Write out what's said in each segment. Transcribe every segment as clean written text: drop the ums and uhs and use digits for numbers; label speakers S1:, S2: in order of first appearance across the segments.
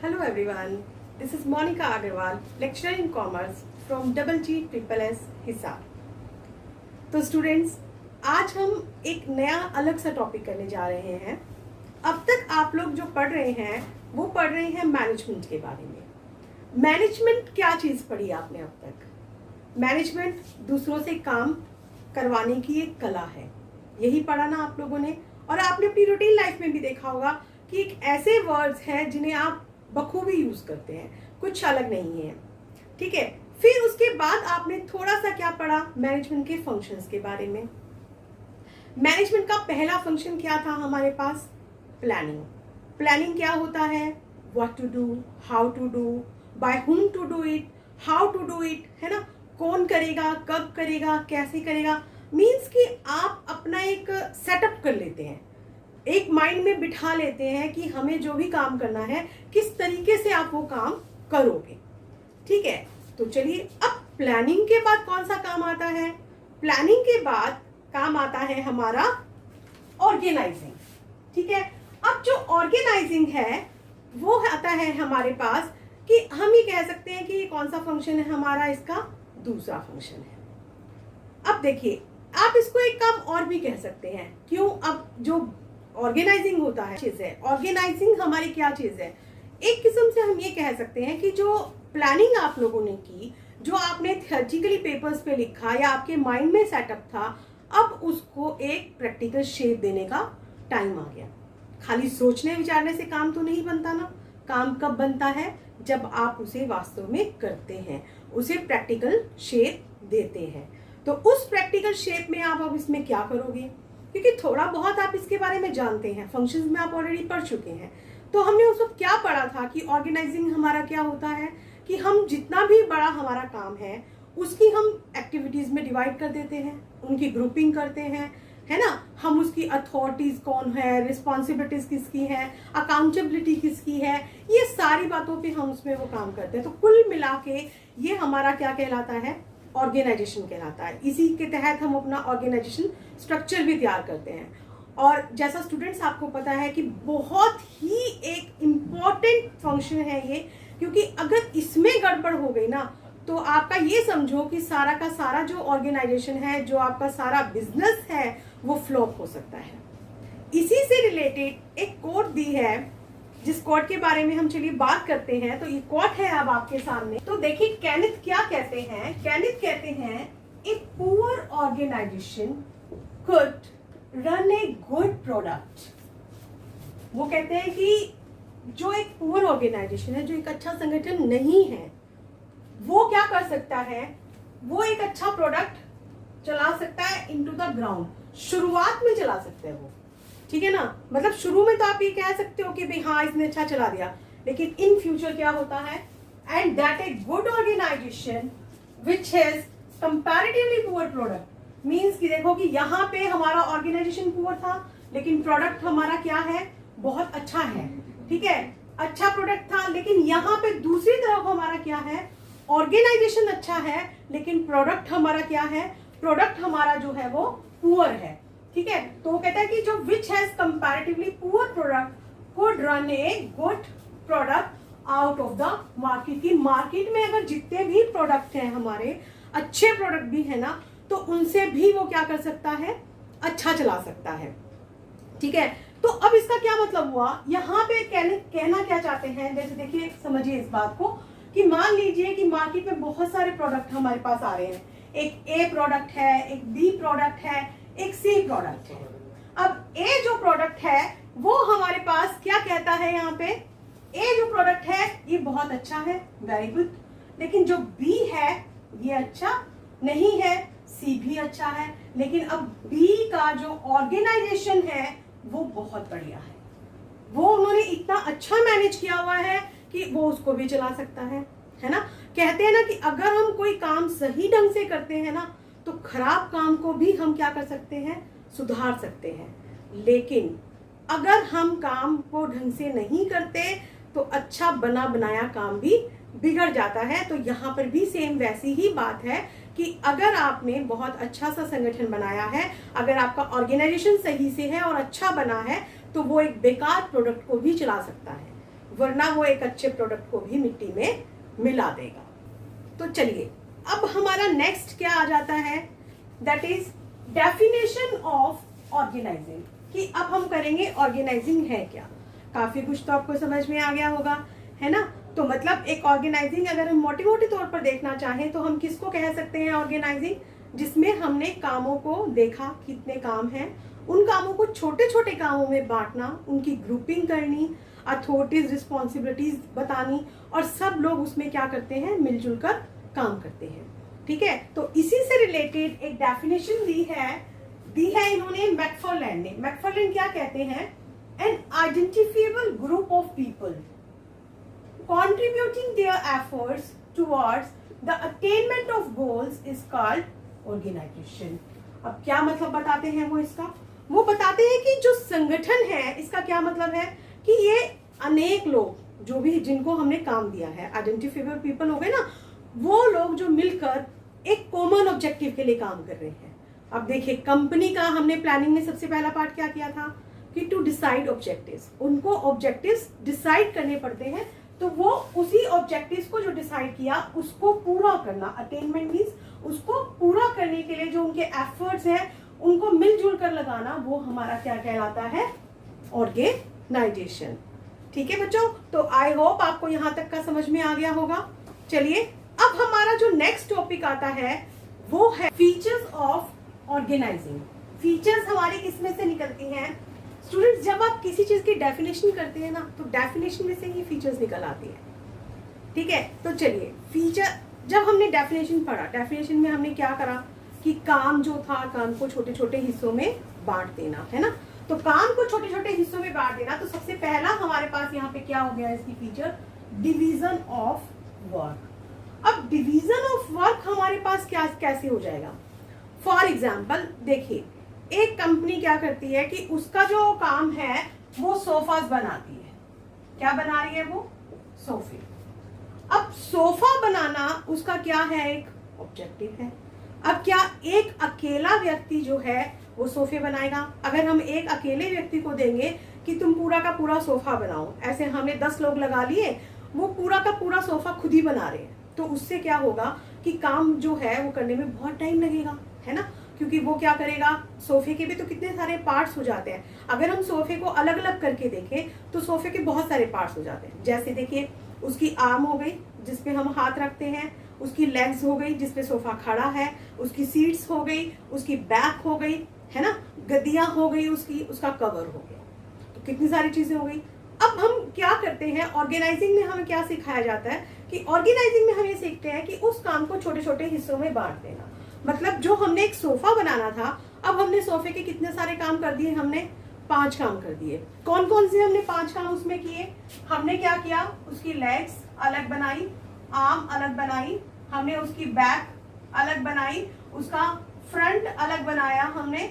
S1: Hello everyone, this is Monica Agarwal, lecturer in commerce from GGSSS Hisar. तो students, आज हम एक नया अलग सा टॉपिक करने जा रहे हैं। अब तक आप लोग जो पढ़ रहे हैं वो पढ़ रहे हैं मैनेजमेंट के बारे में। मैनेजमेंट क्या चीज़ पढ़ी आपने अब तक? मैनेजमेंट दूसरों से काम करवाने की एक कला है, यही पढ़ा ना आप लोगों ने। और आपने अपनी रूटीन लाइफ में भी देखा होगा कि एक ऐसे वर्ड्स हैं जिन्हें आप बखूबी यूज करते हैं, कुछ अलग नहीं है, ठीक है। फिर उसके बाद आपने थोड़ा सा क्या पढ़ा, मैनेजमेंट के फंक्शंस के बारे में। मैनेजमेंट का पहला फंक्शन क्या था हमारे पास? प्लानिंग। प्लानिंग क्या होता है? What to do, how to do, by whom to do it, how to do it, है ना। कौन करेगा, कब करेगा, कैसे करेगा। मीन्स कि आप अपना एक सेटअप कर लेते हैं, एक माइंड में बिठा लेते हैं कि हमें जो भी काम करना है किस तरीके से आप वो काम करोगे, ठीक है। तो चलिए, अब प्लानिंग के बाद कौन सा काम आता है? प्लानिंग के बाद काम आता है हमारा ऑर्गेनाइजिंग, ठीक है। अब जो ऑर्गेनाइजिंग है वो आता है हमारे पास कि हम ये कह सकते हैं कि ये कौन सा फंक्शन है हमारा, इसका दूसरा फंक्शन है। अब देखिए, आप इसको एक काम और भी कह सकते हैं। क्यों? अब जो ऑर्गेनाइजिंग होता है चीज है, ऑर्गेनाइजिंग हमारी क्या चीज है? एक किस्म से हम ये कह सकते हैं कि जो प्लानिंग आप लोगों ने की, जो आपने थियोरेटिकली पेपर्स पे लिखा या आपके माइंड में सेटअप था, अब उसको एक प्रैक्टिकल शेप देने का टाइम आ गया। खाली सोचने विचारने से काम तो नहीं बनता ना। काम कब बनता है? जब आप उसे वास्तव में करते हैं, उसे प्रैक्टिकल शेप देते हैं। तो उस प्रैक्टिकल शेप में आप अब इसमें क्या करोगे? क्योंकि थोड़ा बहुत आप इसके बारे में जानते हैं, फंक्शंस में आप ऑलरेडी पढ़ चुके हैं। तो हमने उस वक्त क्या पढ़ा था कि ऑर्गेनाइजिंग हमारा क्या होता है कि हम जितना भी बड़ा हमारा काम है उसकी हम एक्टिविटीज में डिवाइड कर देते हैं, उनकी ग्रुपिंग करते हैं, है ना। हम उसकी अथॉरिटीज कौन है, रिस्पॉन्सिबिलिटीज किसकी है, अकाउंटेबिलिटी किसकी है, ये सारी बातों पे हम उसमें वो काम करते हैं। तो कुल मिला के ये हमारा क्या कहलाता है? ऑर्गेनाइजेशन कहलाता है। इसी के तहत हम अपना ऑर्गेनाइजेशन स्ट्रक्चर भी तैयार करते हैं। और जैसा स्टूडेंट्स आपको पता है कि बहुत ही एक इम्पॉर्टेंट फंक्शन है ये, क्योंकि अगर इसमें गड़बड़ हो गई ना तो आपका ये समझो कि सारा का सारा जो ऑर्गेनाइजेशन है, जो आपका सारा बिजनेस है, वो फ्लॉप हो सकता है। इसी से रिलेटेड एक कोट दी है, जिस कोट के बारे में हम चलिए बात करते हैं। तो ये कोट है अब आपके सामने। तो देखिए, केनिथ क्या कहते हैं? केनिथ कहते हैं, a poor organization could run a good product. वो कहते हैं कि जो एक पुअर ऑर्गेनाइजेशन है, जो एक अच्छा संगठन नहीं है, वो क्या कर सकता है? वो एक अच्छा प्रोडक्ट चला सकता है इनटू द ग्राउंड। शुरुआत में चला सकता है वो, ठीक है ना। मतलब शुरू में तो आप ये कह सकते हो कि भाई हाँ इसने अच्छा चला दिया, लेकिन इन फ्यूचर क्या होता है? And that a good organization which has comparatively poor product. Means कि देखो कि यहाँ पे हमारा ऑर्गेनाइजेशन पुअर था, लेकिन प्रोडक्ट हमारा क्या है? बहुत अच्छा है, ठीक है। अच्छा प्रोडक्ट था, लेकिन यहाँ पे दूसरी तरफ हमारा क्या है? ऑर्गेनाइजेशन अच्छा है, लेकिन प्रोडक्ट हमारा क्या है? प्रोडक्ट हमारा जो है वो पुअर है, ठीक है। तो वो कहता है कि जो विच has comparatively poor product could run a good product out of the market. की मार्केट में अगर जितने भी प्रोडक्ट हैं हमारे, अच्छे प्रोडक्ट भी है ना, तो उनसे भी वो क्या कर सकता है? अच्छा चला सकता है, ठीक है। तो अब इसका क्या मतलब हुआ? यहाँ पे कहना क्या चाहते हैं? जैसे देखिए, समझिए इस बात को कि मान लीजिए कि मार्केट में बहुत सारे प्रोडक्ट हमारे पास आ रहे हैं। एक ए प्रोडक्ट है, एक बी प्रोडक्ट है, एक सी प्रोडक्ट है। अब ए जो प्रोडक्ट है वो हमारे पास क्या कहता है? यहाँ पे ए जो प्रोडक्ट है ये बहुत अच्छा है, वेरी गुड। लेकिन जो बी है ये अच्छा नहीं है, सी भी अच्छा है, लेकिन अब बी का जो ऑर्गेनाइजेशन है वो बहुत बढ़िया है। वो उन्होंने इतना अच्छा मैनेज किया हुआ है कि वो उसको भी चला सकता है ना। कहते हैं ना कि अगर हम कोई काम सही ढंग से करते हैं ना, तो खराब काम को भी हम क्या कर सकते हैं? सुधार सकते हैं। लेकिन अगर हम काम को ढंग से नहीं करते तो अच्छा बना बनाया काम भी बिगड़ जाता है। तो यहाँ पर भी सेम वैसी ही बात है कि अगर आपने बहुत अच्छा सा संगठन बनाया है, अगर आपका ऑर्गेनाइजेशन सही से है और अच्छा बना है, तो वो एक बेकार प्रोडक्ट को भी चला सकता है। वरना वो एक अच्छे प्रोडक्ट को भी मिट्टी में मिला देगा। तो चलिए अब हमारा नेक्स्ट क्या आ जाता है, that is definition of organizing, कि अब हम करेंगे ऑर्गेनाइजिंग है क्या। काफी कुछ तो आपको समझ में आ गया होगा, है ना। तो मतलब एक ऑर्गेनाइजिंग अगर हम मोटे मोटे तौर पर देखना चाहें तो हम किसको कह सकते हैं ऑर्गेनाइजिंग, जिसमें हमने कामों को देखा, कितने काम हैं, उन कामों को छोटे छोटे कामों में बांटना, उनकी ग्रुपिंग करनी, अथॉरिटीज रिस्पॉन्सिबिलिटीज बतानी, और सब लोग उसमें क्या करते हैं, मिलजुल कर काम करते हैं। ठीक है, तो इसी से रिलेटेड एक डेफिनेशन दी है इन्होंने मैकफार्लैंड ने। मैकफार्लैंड क्या कहते हैं, an identifiable group of people contributing their efforts towards the attainment of goals is called organization। अब क्या मतलब बताते हैं वो इसका, वो बताते हैं कि जो संगठन है इसका क्या मतलब है कि ये अनेक लोग जो भी जिनको हमने काम दिया है, आइडेंटिफाइबल पीपल हो गए ना, वो लोग जो मिलकर एक कॉमन ऑब्जेक्टिव के लिए काम कर रहे हैं। अब देखिए कंपनी का हमने प्लानिंग में सबसे पहला पार्ट क्या किया था कि टू डिसाइड ऑब्जेक्टिव्स, उनको ऑब्जेक्टिव्स डिसाइड करने पड़ते हैं, तो वो उसी ऑब्जेक्टिव्स को जो डिसाइड किया उसको पूरा करना, अटेनमेंट मींस उसको पूरा करने के लिए जो उनके एफर्ट्स हैं उनको मिलजुल कर लगाना, वो हमारा क्या कहलाता है, ऑर्गेनाइजेशन। ठीक है बच्चों, तो आई होप आपको यहां तक का समझ में आ गया होगा। चलिए अब हमारा जो नेक्स्ट टॉपिक आता है वो है फीचर्स ऑफ ऑर्गेनाइजिंग। फीचर्स हमारी किसमें से निकलती हैं स्टूडेंट्स, जब आप किसी चीज की डेफिनेशन करते हैं ना तो डेफिनेशन में से ही फीचर्स निकल आती है। ठीक है, तो चलिए फीचर, जब हमने डेफिनेशन पढ़ा, डेफिनेशन में हमने क्या करा कि काम जो था, काम को छोटे छोटे हिस्सों में बांट देना, है ना। तो काम को छोटे छोटे हिस्सों में बांट देना, तो सबसे पहला हमारे पास यहाँ पे क्या हो गया इसकी फीचर, डिवीजन ऑफ वर्क। अब डिवीजन ऑफ वर्क हमारे पास क्या कैसे हो जाएगा, फॉर एग्जाम्पल देखिए एक कंपनी क्या करती है कि उसका जो काम है वो सोफास बनाती है। क्या बना रही है वो, सोफे। अब सोफा बनाना उसका क्या है, एक ऑब्जेक्टिव है। अब क्या एक अकेला व्यक्ति जो है वो सोफे बनाएगा? अगर हम एक अकेले व्यक्ति को देंगे कि तुम पूरा का पूरा सोफा बनाओ, ऐसे हमने 10 लोग लगा लिए, वो पूरा का पूरा सोफा खुद ही बना रहे हैं, तो उससे क्या होगा कि काम जो है वो करने में बहुत टाइम लगेगा, है ना। क्योंकि वो क्या करेगा, सोफे के भी तो कितने सारे पार्ट्स हो जाते हैं। अगर हम सोफे को अलग अलग करके देखें तो सोफे के बहुत सारे पार्ट्स हो जाते हैं। जैसे देखिए उसकी आर्म हो गई जिसपे हम हाथ रखते हैं, उसकी लेग्स हो गई जिसपे सोफा खड़ा है, उसकी सीट्स हो गई, उसकी बैक हो गई, है ना, गद्दियां हो गई, उसका कवर हो गया, तो कितनी सारी चीजें हो गई। अब हम क्या करते हैं, ऑर्गेनाइजिंग में हमें क्या सिखाया जाता है कि ऑर्गेनाइजिंग में हम ये सीखते हैं कि उस काम को छोटे छोटे हिस्सों में बांट देना। मतलब जो हमने एक सोफा बनाना था, अब हमने सोफे के कितने सारे काम कर दिए, हमने 5 काम कर दिए। कौन कौन से हमने 5 काम उसमें किए, हमने क्या किया, उसकी लेग्स अलग बनाई, आर्म अलग बनाई, हमने उसकी बैक अलग बनाई, उसका फ्रंट अलग बनाया हमने,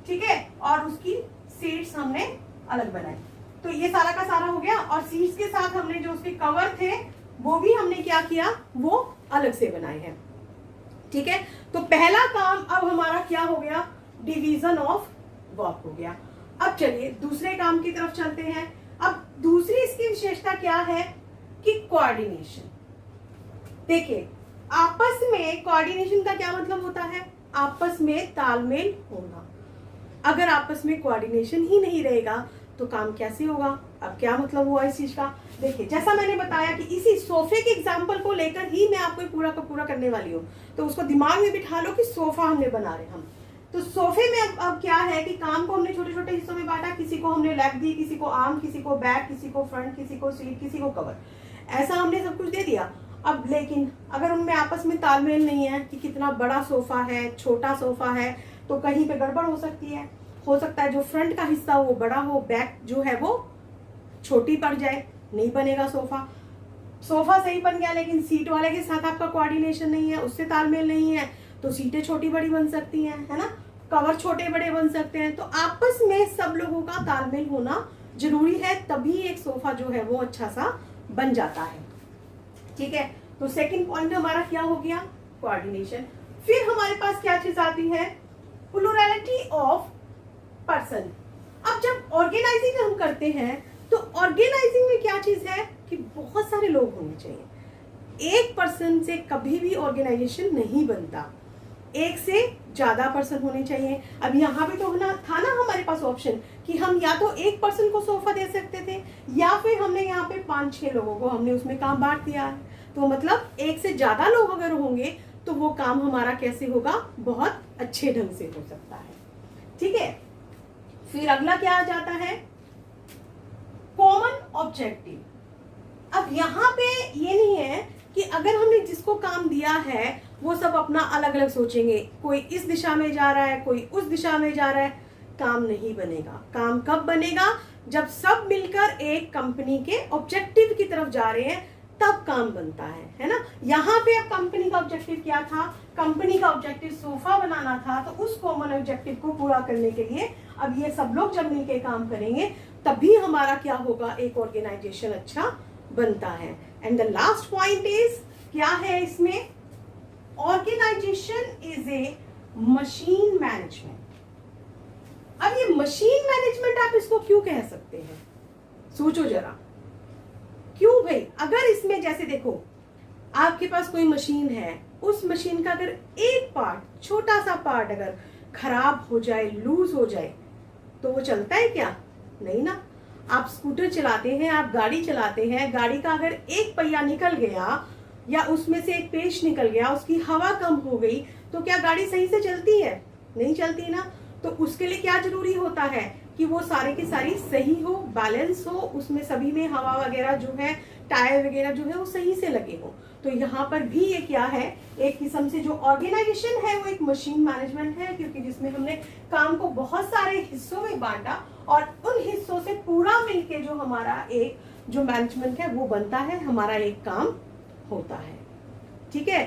S1: ठीक है, और उसकी सीट्स हमने अलग बनाई। तो ये सारा का सारा हो गया, और सीट्स के साथ हमने जो उसके कवर थे वो भी हमने क्या किया, वो अलग से बनाए हैं। ठीक है, तो पहला काम अब हमारा क्या हो गया, डिवीजन ऑफ वर्क हो गया। अब चलिए दूसरे काम की तरफ चलते हैं। अब दूसरी इसकी विशेषता क्या है कि कोऑर्डिनेशन। देखिए आपस में कोऑर्डिनेशन का क्या मतलब होता है, आपस में तालमेल होना। अगर आपस में कोऑर्डिनेशन ही नहीं रहेगा तो काम कैसे होगा। अब क्या मतलब हुआ इस चीज का, देखिए जैसा मैंने बताया कि इसी सोफे के एग्जाम्पल को लेकर ही मैं आपको पूरा का पूरा करने वाली हूँ, तो उसको दिमाग में बिठा लो कि सोफा हमने बना रहे हम। तो सोफे में अब क्या है कि काम को हमने छोटे छोटे हिस्सों में बांटा, किसी को हमने लेग दी, किसी को आर्म, किसी को बैक, किसी को फ्रंट, किसी को सीट, किसी को कवर, ऐसा हमने सब कुछ दे दिया। अब लेकिन अगर उनमें आपस में तालमेल नहीं है कि कितना बड़ा सोफा है, छोटा सोफा है, तो कहीं पे गड़बड़ हो सकती है। हो सकता है जो फ्रंट का हिस्सा वो बड़ा हो, बैक जो है वो छोटी पड़ जाए, नहीं बनेगा सोफा। सोफा सही बन गया लेकिन सीट वाले के साथ आपका कोऑर्डिनेशन नहीं है, उससे तालमेल नहीं है, तो सीटें छोटी बड़ी बन सकती हैं, है ना, कवर छोटे बड़े बन सकते हैं। तो आपस में सब लोगों का तालमेल होना जरूरी है, तभी एक सोफा जो है वो अच्छा सा बन जाता है। ठीक है, तो सेकंड पॉइंट हमारा क्या हो गया, कोऑर्डिनेशन। फिर हमारे पास क्या चीज आती है, प्लुरैलिटी ऑफ पर्सन। अब जब ऑर्गेनाइजिंग हम करते हैं तो ऑर्गेनाइजिंग में क्या चीज है कि बहुत सारे लोग होने चाहिए। एक पर्सन से कभी भी ऑर्गेनाइजेशन नहीं बनता, एक से ज्यादा पर्सन होने चाहिए। अब यहाँ पे तो था ना हमारे पास ऑप्शन कि हम या तो एक पर्सन को सोफा दे सकते थे या फिर हमने यहाँ पे 5-6 लोगों को हमने उसमें काम बांट दिया है। तो मतलब एक से ज्यादा लोग अगर होंगे तो वो काम हमारा कैसे होगा, बहुत अच्छे ढंग से हो सकता है। ठीक है, फिर अगला क्या आ जाता है, कॉमन ऑब्जेक्टिव। अब यहाँ पे ये नहीं है कि अगर हमने जिसको काम दिया है वो सब अपना अलग अलग सोचेंगे, कोई इस दिशा में जा रहा है कोई उस दिशा में जा रहा है, काम नहीं बनेगा। काम कब बनेगा, जब सब मिलकर एक कंपनी के ऑब्जेक्टिव की तरफ जा रहे हैं, तब काम बनता है ना। यहाँ पे अब कंपनी का ऑब्जेक्टिव क्या था, कंपनी का ऑब्जेक्टिव सोफा बनाना था। तो उस कॉमन ऑब्जेक्टिव को पूरा करने के लिए अब ये सब लोग जब मिलके काम करेंगे तभी हमारा क्या होगा, एक ऑर्गेनाइजेशन अच्छा बनता है। And the last point is क्या है इसमें, organization is a machine management. अब ये मशीन मैनेजमेंट आप इसको क्यों कह सकते हैं, सोचो जरा, क्यों भाई। अगर इसमें जैसे देखो आपके पास कोई मशीन है, उस मशीन का अगर एक पार्ट, छोटा सा पार्ट अगर खराब हो जाए, लूज हो जाए, तो वो चलता है क्या, नहीं ना। आप स्कूटर चलाते हैं, आप गाड़ी चलाते हैं, गाड़ी का अगर एक पहिया निकल गया या उसमें से एक पेच निकल गया, उसकी हवा कम हो गई, तो क्या गाड़ी सही से चलती है, नहीं चलती ना। तो उसके लिए क्या जरूरी होता है कि वो सारे की सारी सही हो, बैलेंस हो, उसमें सभी में हवा वगैरह जो है, टायर वगैरह जो है वो सही से लगे हो। तो यहाँ पर भी ये क्या है, एक किस्म से जो ऑर्गेनाइजेशन है वो एक मशीन मैनेजमेंट है, क्योंकि जिसमें हमने काम को बहुत सारे हिस्सों में बांटा और उन हिस्सों से पूरा मिलके जो हमारा एक जो मैनेजमेंट है वो बनता है, हमारा एक काम होता है। ठीक है,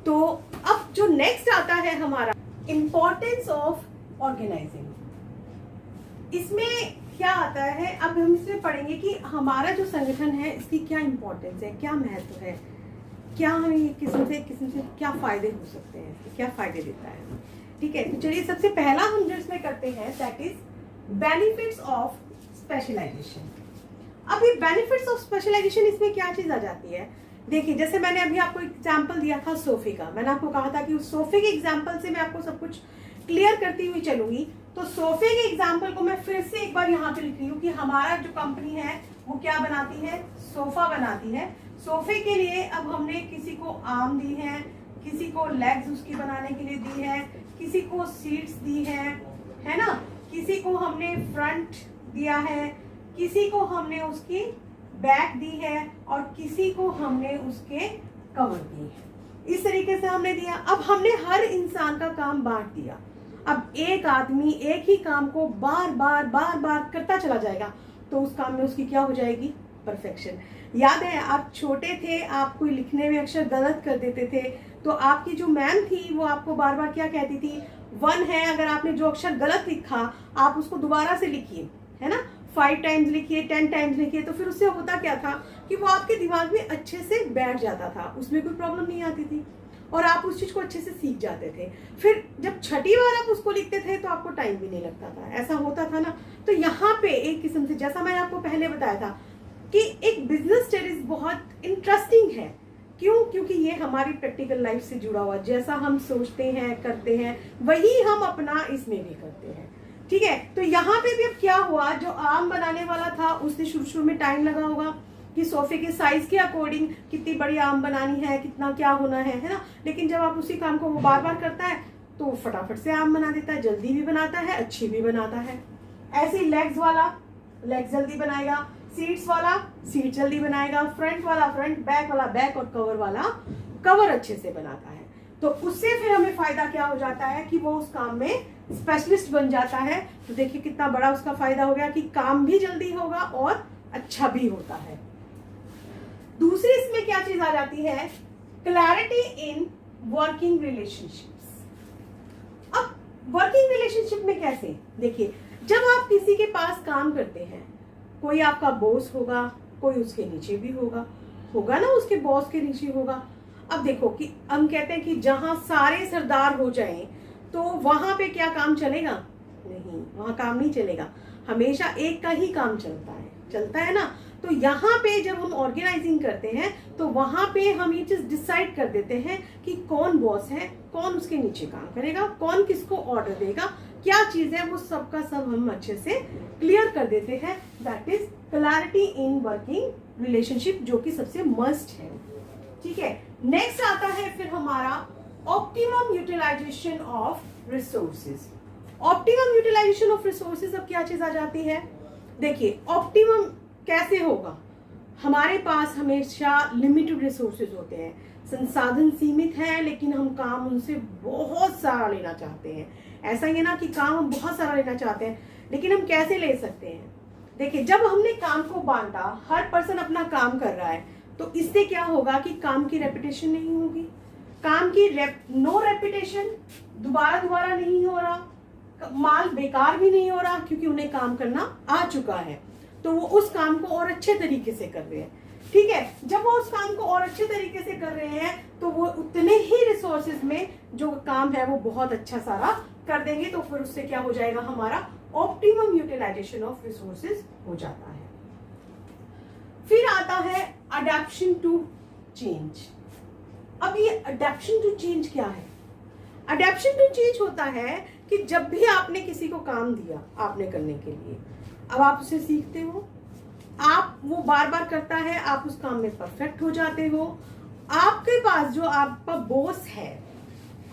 S1: तो अब जो नेक्स्ट आता है हमारा इंपॉर्टेंस ऑफ ऑर्गेनाइजिंग। इसमें क्या आता है, अब हम इसमें पढ़ेंगे कि हमारा जो संगठन है इसकी क्या इंपॉर्टेंस है, क्या महत्व है, क्या हमें किस्म से क्या फायदे हो सकते हैं, क्या फायदे देता है। ठीक है, तो चलिए सबसे पहला हम जो इसमें करते हैं that is benefits of specialization. अब ये बेनिफिट्स ऑफ स्पेशलाइजेशन, इसमें क्या चीज आ जाती है, देखिए जैसे मैंने अभी आपको एग्जाम्पल दिया था सोफे का, मैंने आपको कहा था कि उस सोफे के एग्जाम्पल से मैं आपको सब कुछ क्लियर करती हुई चलूंगी। तो सोफे के एग्जाम्पल को मैं फिर से एक बार यहाँ पे लिख रही हूँ कि हमारा जो कंपनी है वो क्या बनाती है, सोफा बनाती है। सोफे के लिए अब हमने किसी को आर्म दी है, किसी को लेग्स उसकी बनाने के लिए दी है, किसी को सीट्स दी है ना, किसी को हमने फ्रंट दिया है, किसी को हमने उसकी बैक दी है और किसी को हमने उसके कवर दी है। इस तरीके से हमने दिया। अब हमने हर इंसान का काम बांट दिया। अब एक आदमी एक ही काम को बार बार करता चला जाएगा तो उस काम में उसकी क्या हो जाएगी, परफेक्शन। याद है आप छोटे थे, आप कोई लिखने में अक्षर गलत कर देते थे तो आपकी जो मैम थी वो आपको बार बार क्या कहती थी, 1 है, अगर आपने जो अक्षर गलत लिखा आप उसको दोबारा से लिखिए, है ना, 5 टाइम्स लिखिए, 10 टाइम्स लिखिए। तो फिर उससे होता क्या था कि वो आपके दिमाग में अच्छे से बैठ जाता था, उसमें कोई प्रॉब्लम नहीं आती थी और आप उस चीज को अच्छे से सीख जाते थे। फिर जब छठी बार आप उसको लिखते थे तो आपको टाइम भी नहीं लगता था, ऐसा होता था ना। तो यहाँ पे एक किस्म से, जैसा मैंने आपको पहले बताया था कि एक बिजनेस स्टडीज बहुत इंटरेस्टिंग है। क्यों, क्योंकि ये हमारी प्रैक्टिकल लाइफ से जुड़ा हुआ, जैसा हम सोचते हैं करते हैं वही हम अपना इसमें भी करते हैं। ठीक है, तो यहाँ पे भी अब क्या हुआ, जो आर्म बनाने वाला था उसने शुरू में टाइम लगा होगा कि सोफे के साइज के अकॉर्डिंग कितनी बड़ी आर्म बनानी है, कितना क्या होना है ना। लेकिन जब आप उसी काम को वो बार बार करता है तो वो फटाफट से आर्म बना देता है, जल्दी भी बनाता है, अच्छी भी बनाता है। ऐसे लेग्स वाला लेग्स जल्दी बनाएगा, सीट्स वाला सीट जल्दी बनाएगा, फ्रंट वाला फ्रंट, बैक वाला बैक और कवर वाला कवर अच्छे से बनाता है। तो उससे फिर हमें फायदा क्या हो जाता है कि वो उस काम में स्पेशलिस्ट बन जाता है। तो देखिए कितना बड़ा उसका फायदा हो गया कि काम भी जल्दी होगा और अच्छा भी होता है। दूसरी इसमें क्या चीज आ जाती है, क्लैरिटी इन वर्किंग रिलेशनशिप्स। अब वर्किंग रिलेशनशिप में कैसे, देखिए जब आप किसी के पास काम करते हैं, कोई आपका बॉस होगा, कोई उसके नीचे भी होगा ना, उसके बॉस के नीचे होगा। अब देखो कि हम कहते हैं कि जहां सारे सरदार हो जाएं तो वहां पे क्या काम चलेगा, नहीं, वहाँ काम नहीं चलेगा, हमेशा एक का ही काम चलता है ना। तो यहाँ पे जब हम ऑर्गेनाइजिंग करते हैं तो वहां पे हम ये चीज डिसाइड कर देते हैं कि कौन बॉस है, कौन उसके नीचे काम करेगा, कौन किसको ऑर्डर देगा, क्या चीज है, वो सबका सब हम अच्छे से क्लियर कर देते हैं। That is clarity in working relationship, जो कि सबसे मस्ट है। ठीक है, नेक्स्ट आता है फिर हमारा optimum utilization of resources. Optimum utilization of resources, अब क्या चीज आ जाती है? देखिए, ऑप्टिमम कैसे होगा? हमारे पास हमेशा लिमिटेड रिसोर्सेज होते हैं, संसाधन सीमित है, लेकिन हम काम उनसे बहुत सारा लेना चाहते हैं। ऐसा ही है ना कि काम हम बहुत सारा लेना चाहते हैं, लेकिन हम कैसे ले सकते हैं? देखिए, जब हमने काम को बांटा, हर पर्सन अपना काम कर रहा है, तो इससे क्या होगा कि काम की रेपिटेशन नहीं होगी। काम की नो रेपिटेशन, दोबारा नहीं हो रहा, माल बेकार भी नहीं हो रहा, क्योंकि उन्हें काम करना आ चुका है, तो वो उस काम को और अच्छे तरीके से कर रहे हैं। ठीक है, जब वो उस काम को और अच्छे तरीके से कर रहे हैं तो वो उतने ही रिसोर्सेज में जो काम है वो बहुत अच्छा सारा कर देंगे, तो फिर उससे क्या हो जाएगा, हमारा ऑप्टिमम यूटिलाइजेशन ऑफ रिसोर्सेज हो जाता है। फिर आता है अडैप्शन टू चेंज। अब ये अडैप्शन टू चेंज क्या है? अडैप्शन टू चेंज होता है कि जब भी आपने किसी को काम दिया आपने करने के लिए, अब आप उसे सीखते हो, आप वो बार बार करता है, आप उस काम में परफेक्ट हो जाते हो। आपके पास जो आपका बॉस है,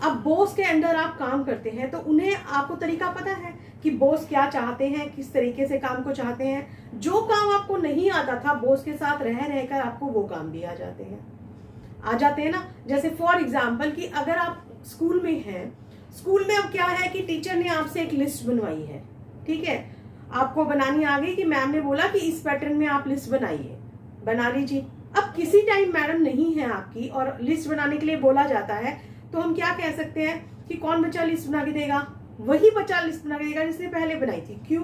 S1: अब बॉस के अंडर आप काम करते हैं, तो उन्हें आपको तरीका पता है कि बॉस क्या चाहते हैं, किस तरीके से काम को चाहते हैं। जो काम आपको नहीं आता था, बॉस के साथ रह रहकर आपको वो काम भी आ जाते हैं ना। जैसे फॉर एग्जाम्पल कि अगर आप स्कूल में हैं, स्कूल में अब क्या है कि टीचर ने आपसे एक लिस्ट बनवाई है, ठीक है, आपको बनानी आ गई कि मैम ने बोला कि इस पैटर्न में आप लिस्ट बनाइए, बना लीजिए। अब किसी टाइम मैडम नहीं है आपकी और लिस्ट बनाने के लिए बोला जाता है, तो हम क्या कह सकते हैं कि कौन बच्चा लिस्ट बना के देगा? वही बच्चा लिस्ट बना के देगा जिसने पहले बनाई थी। क्यों?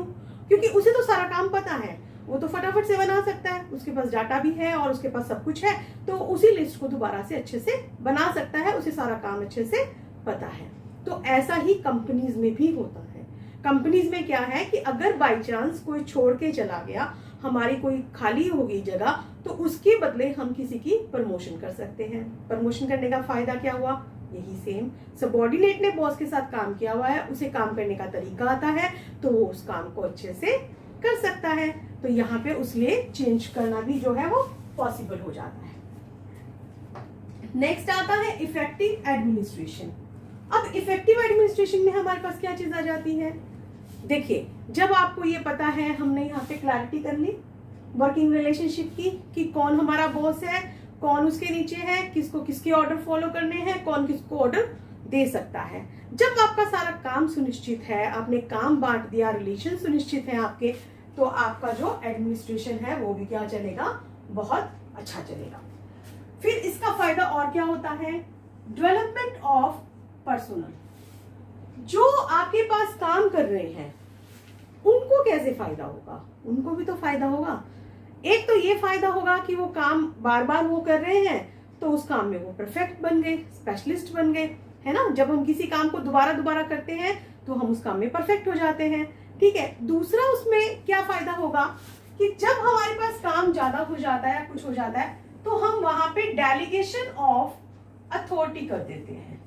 S1: क्योंकि उसे तो सारा काम पता है, वो तो फटाफट से बना सकता है, उसके पास डाटा भी है और उसके पास सब कुछ है, तो उसी लिस्ट को दोबारा से अच्छे से बना सकता है, उसे सारा काम अच्छे से पता है। तो ऐसा ही कंपनीज में भी होता है। कंपनीज में क्या है कि अगर बाई चांस कोई छोड़ के चला गया, हमारी कोई खाली हो गई जगह, तो उसके बदले हम किसी की प्रमोशन कर सकते हैं। प्रमोशन करने का फायदा क्या हुआ? यही सेम, सबॉर्डिनेट ने बॉस के साथ काम किया हुआ है, उसे काम करने का तरीका आता है, तो वो उस काम को अच्छे से कर सकता है। तो यहाँ पे उसलिए चेंज करना भी जो है वो पॉसिबल हो जाता है। नेक्स्ट आता है इफेक्टिव एडमिनिस्ट्रेशन। अब इफेक्टिव एडमिनिस्ट्रेशन में हमारे पास क्या चीज आ जाती है? देखिए, जब आपको ये पता है, हमने यहाँ पे क्लैरिटी कर ली वर्किंग रिलेशनशिप की कि कौन हमारा बॉस है, कौन उसके नीचे है, किसको किसके ऑर्डर फॉलो करने हैं, कौन किसको ऑर्डर दे सकता है। जब आपका सारा काम सुनिश्चित है, आपने काम बांट दिया, रिलेशन सुनिश्चित है आपके, तो आपका जो एडमिनिस्ट्रेशन है वो भी क्या चलेगा? बहुत अच्छा चलेगा। फिर इसका फायदा और क्या होता है? Development of personal. जो आपके पास काम कर रहे हैं उनको कैसे फायदा होगा? उनको भी तो फायदा होगा। एक तो ये फायदा होगा कि वो काम बार बार वो कर रहे हैं, तो उस काम में वो परफेक्ट बन गए, स्पेशलिस्ट बन गए, है ना। जब हम किसी काम को दोबारा करते हैं तो हम उस काम में परफेक्ट हो जाते हैं। ठीक है, दूसरा उसमें क्या फायदा होगा कि जब हमारे पास काम ज्यादा हो जाता है, कुछ हो जाता है, तो हम वहां पे डेलीगेशन ऑफ अथॉरिटी कर देते हैं।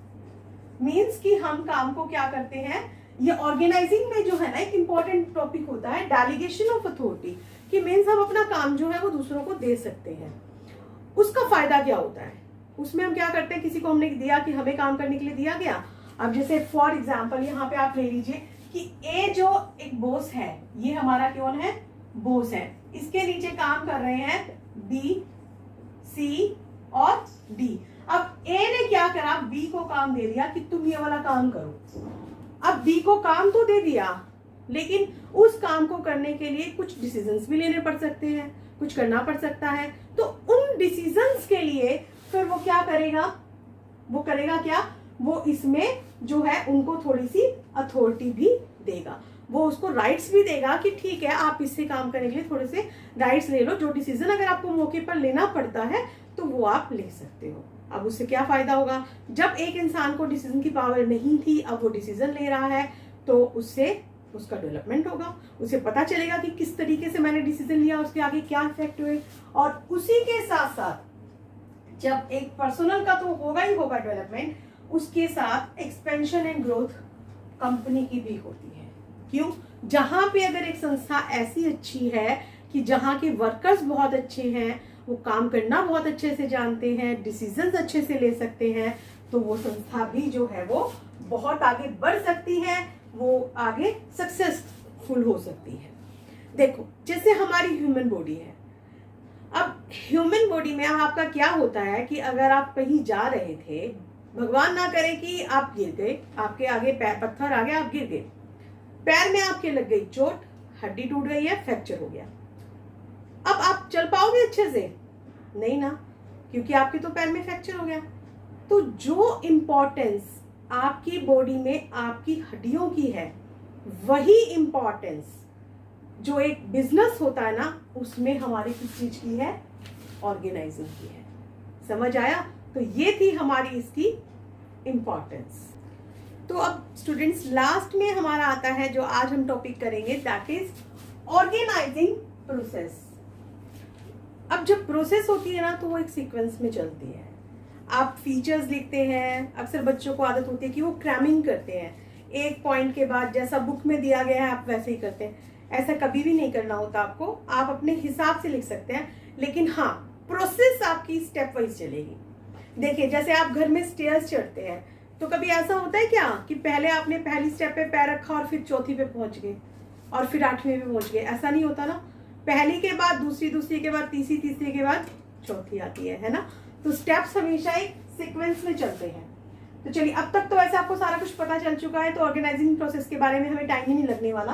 S1: मीन्स कि हम काम को क्या करते हैं, ये ऑर्गेनाइजिंग में जो है ना एक इंपॉर्टेंट टॉपिक होता है डेलीगेशन ऑफ अथॉरिटी, कि मीन्स हम अपना काम जो है वो दूसरों को दे सकते हैं। उसका फायदा क्या होता है? उसमें हम क्या करते हैं, किसी को हमने दिया कि हमें काम करने के लिए दिया गया। अब जैसे फॉर एग्जाम्पल यहाँ पे आप ले लीजिए कि ए जो एक बॉस है, ये हमारा कौन है? बॉस है। इसके नीचे काम कर रहे हैं बी, सी और डी। अब ए ने क्या करा, बी को काम दे दिया कि तुम ये वाला काम करो। अब बी को काम तो दे दिया, लेकिन उस काम को करने के लिए कुछ डिसीजंस भी लेने पड़ सकते हैं, कुछ करना पड़ सकता है। तो उन डिसीजंस के लिए फिर वो क्या करेगा? वो करेगा क्या? वो इसमें जो है उनको थोड़ी सी अथॉरिटी भी देगा, वो उसको राइट्स भी देगा कि ठीक है, आप इससे काम करने के लिए थोड़े से राइट्स ले लो। जो डिसीजन अगर आपको मौके पर लेना पड़ता है तो वो आप ले सकते हो। अब उससे क्या फायदा होगा? जब एक इंसान को डिसीजन की पावर नहीं थी, अब वो डिसीजन ले रहा है, तो उससे उसका डेवलपमेंट होगा, उसे पता चलेगा कि किस तरीके से मैंने डिसीजन लिया, उसके आगे क्या इफेक्ट हुए। और उसी के साथ साथ जब एक पर्सनल का तो होगा ही होगा डेवलपमेंट, उसके साथ एक्सपेंशन एंड ग्रोथ कंपनी की भी होती है। क्यों? जहां पे अगर एक संस्था ऐसी अच्छी है कि जहां के वर्कर्स बहुत अच्छे हैं, वो काम करना बहुत अच्छे से जानते हैं, डिसीजंस अच्छे से ले सकते हैं, तो वो संस्था भी जो है वो बहुत आगे बढ़ सकती है, वो आगे सक्सेसफुल हो सकती है। देखो, जैसे हमारी ह्यूमन बॉडी है, अब ह्यूमन बॉडी में आपका क्या होता है कि अगर आप कहीं जा रहे थे, भगवान ना करे कि आप गिर गए, आपके आगे पैर पत्थर आ गया, आप गिर गए, पैर में आपके लग गई चोट, हड्डी टूट गई है, फ्रैक्चर हो गया, अब आप चल पाओगे अच्छे से? नहीं ना, क्योंकि आपके तो पैर में फ्रैक्चर हो गया। तो जो इंपॉर्टेंस आपकी बॉडी में आपकी हड्डियों की है, वही इंपॉर्टेंस जो एक बिजनेस होता है ना, उसमें हमारी किस चीज की है? ऑर्गेनाइजिंग की है। समझ आया? तो ये थी हमारी इसकी इंपॉर्टेंस। तो अब स्टूडेंट्स, लास्ट में हमारा आता है जो आज हम टॉपिक करेंगे, दैट इज ऑर्गेनाइजिंग प्रोसेस। अब जब प्रोसेस होती है ना, तो वो एक सीक्वेंस में चलती है। आप फीचर्स लिखते हैं, अक्सर बच्चों को आदत होती है कि वो क्रैमिंग करते हैं, एक पॉइंट के बाद जैसा बुक में दिया गया है आप वैसे ही करते हैं। ऐसा कभी भी नहीं करना होता आपको, आप अपने हिसाब से लिख सकते हैं, लेकिन हाँ, प्रोसेस आपकी स्टेप वाइज चलेगी। देखिए, जैसे आप घर में स्टेयर्स चढ़ते हैं, तो कभी ऐसा होता है क्या कि पहले आपने पहली स्टेप पे पैर रखा और फिर चौथी पे पहुंच गए और फिर 8वीं पे पहुंच गए? ऐसा नहीं होता ना। पहली के बाद दूसरी, दूसरी के बाद तीसरी, तीसरी के बाद चौथी आती है ना। तो स्टेप्स हमेशा एक सीक्वेंस में चलते हैं। तो चलिए, अब तक तो वैसे आपको सारा कुछ पता चल चुका है, तो ऑर्गेनाइजिंग प्रोसेस के बारे में हमें टाइम ही नहीं लगने वाला।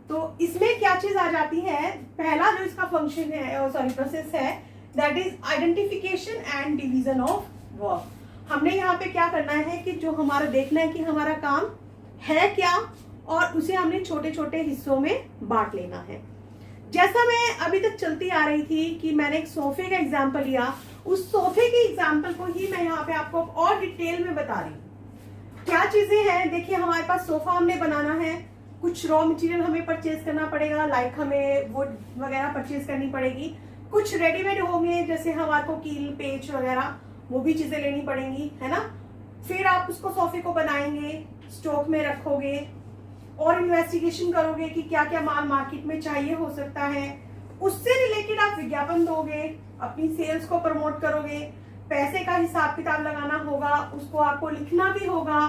S1: तो इसमें क्या चीज आ जाती है? पहला जो इसका फंक्शन है, सॉरी प्रोसेस है, that is identification and division of work. हमने यहाँ पे क्या करना है कि जो हमारा देखना है कि हमारा काम है क्या, और उसे हमने छोटे छोटे हिस्सों में बांट लेना है। जैसा मैं अभी तक चलती आ रही थी कि मैंने एक सोफे का एग्जाम्पल लिया, उस सोफे के एग्जाम्पल को ही मैं यहाँ पे आपको और डिटेल में बता रही हूँ। क्या चीजें हैं? देखिए, हमारे पास सोफा हमने बनाना है, कुछ रॉ मटेरियल हमें परचेज करना पड़ेगा, लाइक हमें वुड वगैरह परचेज करनी पड़ेगी, कुछ रेडीमेड होंगे जैसे हमारे को कील पेच वगैरह, वो भी चीजें लेनी पड़ेंगी, है ना। फिर आप उसको सोफे को बनाएंगे, स्टॉक में रखोगे और इन्वेस्टिगेशन करोगे कि क्या क्या माल मार्केट में चाहिए हो सकता है, उससे रिलेटेड आप विज्ञापन दोगे, अपनी सेल्स को प्रमोट करोगे, पैसे का हिसाब किताब लगाना होगा, उसको आपको लिखना भी होगा,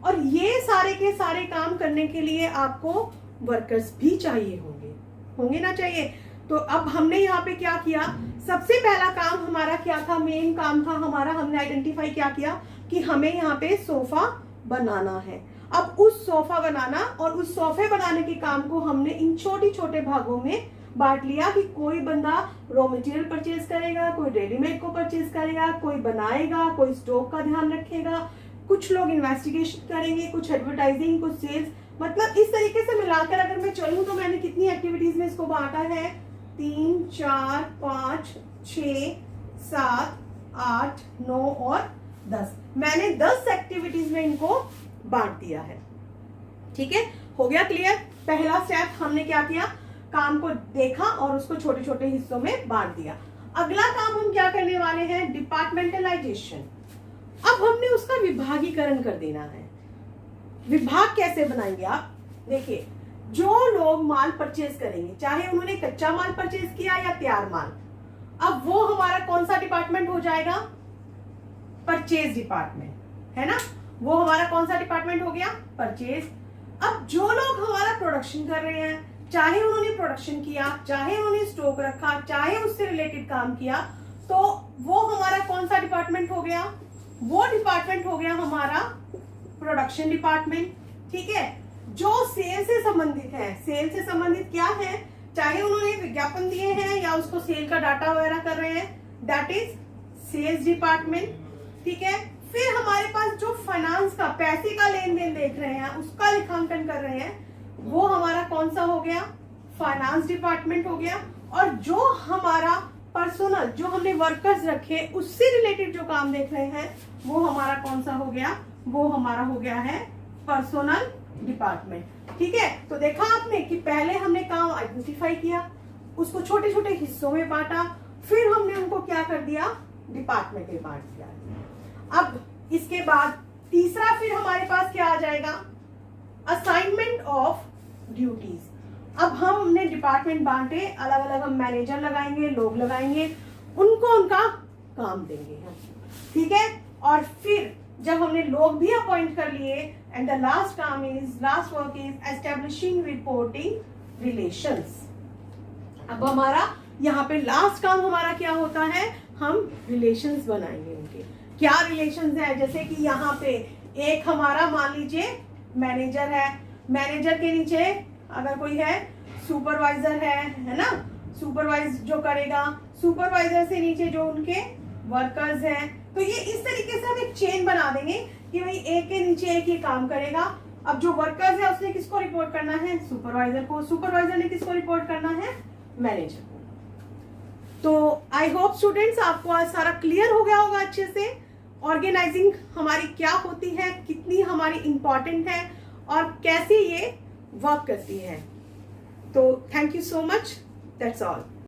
S1: और ये सारे के सारे काम करने के लिए आपको वर्कर्स भी चाहिए होंगे ना, चाहिए। तो अब हमने यहाँ पे क्या किया? सबसे पहला काम हमारा क्या था? मेन काम था हमारा, हमने आइडेंटिफाई क्या किया कि हमें यहाँ पे सोफा बनाना है। अब उस सोफा बनाना और उस सोफे बनाने के काम को हमने इन छोटे छोटे भागों में बांट लिया कि कोई बंदा रॉ मटेरियल परचेज करेगा, कोई रेडीमेड को परचेज करेगा, कोई बनाएगा, कोई स्टॉक का ध्यान रखेगा, कुछ लोग इन्वेस्टिगेशन करेंगे, कुछ एडवर्टाइजिंग, कुछ सेल्स। मतलब इस तरीके से मिलाकर अगर मैं चलूं तो मैंने कितनी एक्टिविटीज में इसको बांटा है? 3, 4, 5, 6, 7, 8, 9 और 10। मैंने 10 एक्टिविटीज में इनको बांट दिया है। ठीक है, हो गया क्लियर? पहला स्टेप हमने क्या किया? काम को देखा और उसको छोटे छोटे हिस्सों में बांट दिया। अगला काम हम क्या करने वाले हैं? डिपार्टमेंटलाइजेशन। अब हमने उसका विभागीकरण कर देना है। विभाग कैसे बनाएंगे आप? देखिए, जो लोग माल परचेज करेंगे, चाहे उन्होंने कच्चा माल परचेज किया या तैयार माल, अब वो हमारा कौन सा डिपार्टमेंट हो जाएगा? परचेज डिपार्टमेंट, है ना। वो हमारा कौन सा डिपार्टमेंट हो गया? परचेज। अब जो लोग हमारा प्रोडक्शन कर रहे हैं, चाहे उन्होंने प्रोडक्शन किया, चाहे उन्होंने स्टॉक रखा, चाहे उससे रिलेटेड काम किया, तो वो हमारा कौन सा डिपार्टमेंट हो गया? वो डिपार्टमेंट हो गया हमारा प्रोडक्शन डिपार्टमेंट। ठीक है। जो सेल से संबंधित है, सेल से संबंधित क्या है? चाहे उन्होंने विज्ञापन दिए हैं या उसको सेल का डाटा वगैरह कर रहे हैं, दैट इज सेल्स डिपार्टमेंट। ठीक है। फिर हमारे पास जो फाइनेंस का, पैसे का लेन देन देख रहे हैं, उसका लेखांकन कर रहे हैं, वो हमारा कौन सा हो गया? फाइनेंस डिपार्टमेंट हो गया। और जो हमारा पर्सनल, जो हमने वर्कर्स रखे, उससे रिलेटेड जो काम देख रहे हैं, वो हमारा कौन सा हो गया? वो हमारा हो गया है पर्सनल डिपार्टमेंट। ठीक है, तो देखा आपने कि पहले हमने काम आइडेंटिफाई किया, उसको छोटे छोटे हिस्सों में बांटा, फिर हमने उनको क्या कर दिया, डिपार्टमेंट में बांट दिया। अब इसके बाद तीसरा फिर हमारे पास क्या आ जाएगा, असाइनमेंट ऑफ ड्यूटीज। अब हमने डिपार्टमेंट बांटे, अलग अलग हम मैनेजर लगाएंगे, लोग लगाएंगे, उनको उनका काम देंगे हम। ठीक है, और फिर जब हमने लोग भी अपॉइंट कर लिए, and the last work is establishing reporting relations. अब हमारा यहाँ पे लास्ट काम हमारा क्या होता है, हम रिलेशंस बनाएंगे उनके। क्या रिलेशंस है, जैसे कि यहाँ पे एक हमारा मान लीजिए मैनेजर है, मैनेजर के नीचे अगर कोई है सुपरवाइजर है ना, सुपरवाइज जो करेगा, सुपरवाइजर से नीचे जो उनके वर्कर्स हैं, तो ये इस तरीके से हम एक चेन बना देंगे कि भाई एक के नीचे एक ही काम करेगा। अब जो वर्कर्स है उसने किसको रिपोर्ट करना है, सुपरवाइजर को, सुपरवाइजर ने किसको रिपोर्ट करना है, मैनेजर को। तो आई होप स्टूडेंट्स आपको आज सारा क्लियर हो गया होगा अच्छे से, ऑर्गेनाइजिंग हमारी क्या होती है, कितनी हमारी इंपॉर्टेंट है और कैसे ये वर्क करती है। तो thank you so much, that's all.